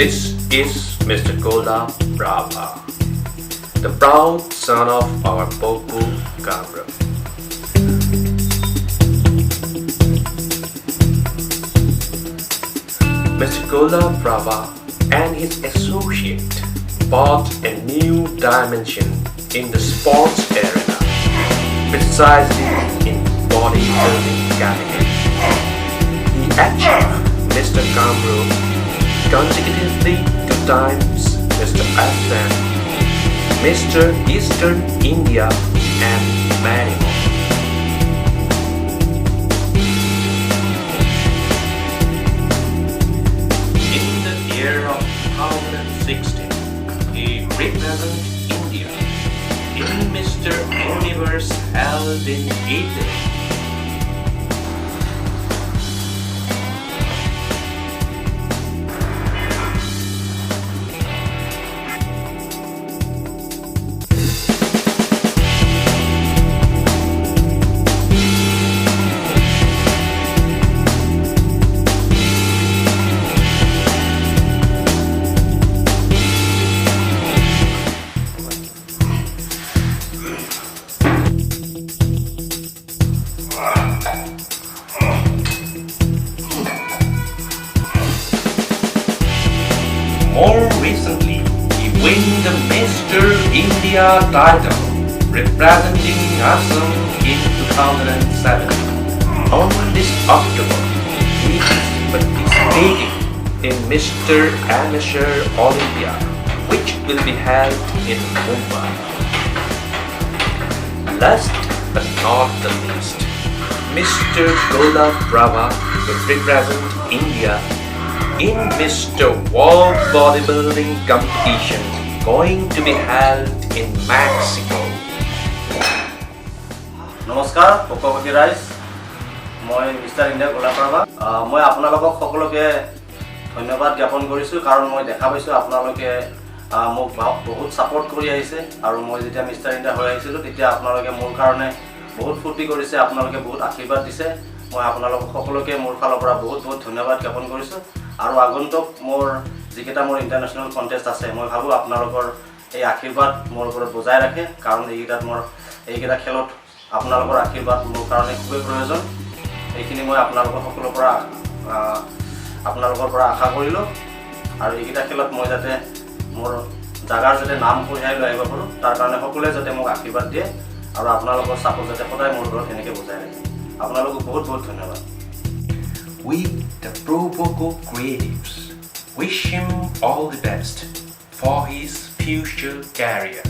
This is Mr. Golap Rabha, the proud son of our Boku Gabra. Mr. Golap Rabha and his associate brought a new dimension in the sports arena, precisely in bodybuilding category. He achieved Mr. Kamru consecutively 2 times, Mr. Assam, Mr. Eastern India, and many more. In the year of 2016, he represented India in Mr. Universe held in Italy. More recently, he won the Mr. India title representing Assam in 2007. On this October, he is participating in Mr. Amateur Olympia, which will be held in Mumbai. Last but not the least, Mr. Golap Rabha will represent India in Mr. World Bodybuilding competition going to be held in Mexico. নমস্কাৰ উপভোগী ৰাইজ মই mister India গোলাপ ৰাভা মই আপোনালোকক সকলোকে ধন্যবাদ জ্ঞাপন কৰিছোঁ কাৰণ মই দেখা পাইছোঁ আপোনালোকে মোক বহুত সাপোৰ্ট কৰি আহিছে আৰু মই যেতিয়া মিষ্টাৰ ইণ্ডিয়া হৈ আহিছিলোঁ তেতিয়া আপোনালোকে মোৰ কাৰণে বহুত ফূৰ্তি কৰিছে আপোনালোকে বহুত আশীৰ্বাদ দিছে মই আপোনালোকক সকলোকে মোৰ ফালৰ পৰা বহুত বহুত ধন্যবাদ জ্ঞাপন কৰিছোঁ আৰু আগন্তুক মোৰ যিকেইটা মোৰ ইণ্টাৰনেশ্যনেল কণ্টেষ্ট আছে মই ভাবোঁ আপোনালোকৰ এই আশীৰ্বাদ মোৰ ওপৰত বজাই ৰাখে কাৰণ এইকেইটা খেলত আপোনালোকৰ আশীৰ্বাদ মোৰ কাৰণে খুবেই প্ৰয়োজন এইখিনি মই আপোনালোকৰ পৰা আশা কৰিলোঁ আৰু এইকেইটা খেলত মই যাতে মোৰ জাগাৰ যাতে নাম কঢ়িয়াই লৈ আহিব পাৰোঁ তাৰ কাৰণে সকলোৱে যাতে মোক আশীৰ্বাদ দিয়ে আৰু আপোনালোকৰ ছাপোৰ্ট যাতে সদায় মোৰ ঘৰত এনেকৈ বজাই ৰাখে আপোনালোকক বহুত বহুত ধন্যবাদ We, the Proboko creatives, wish him all the best for his future career.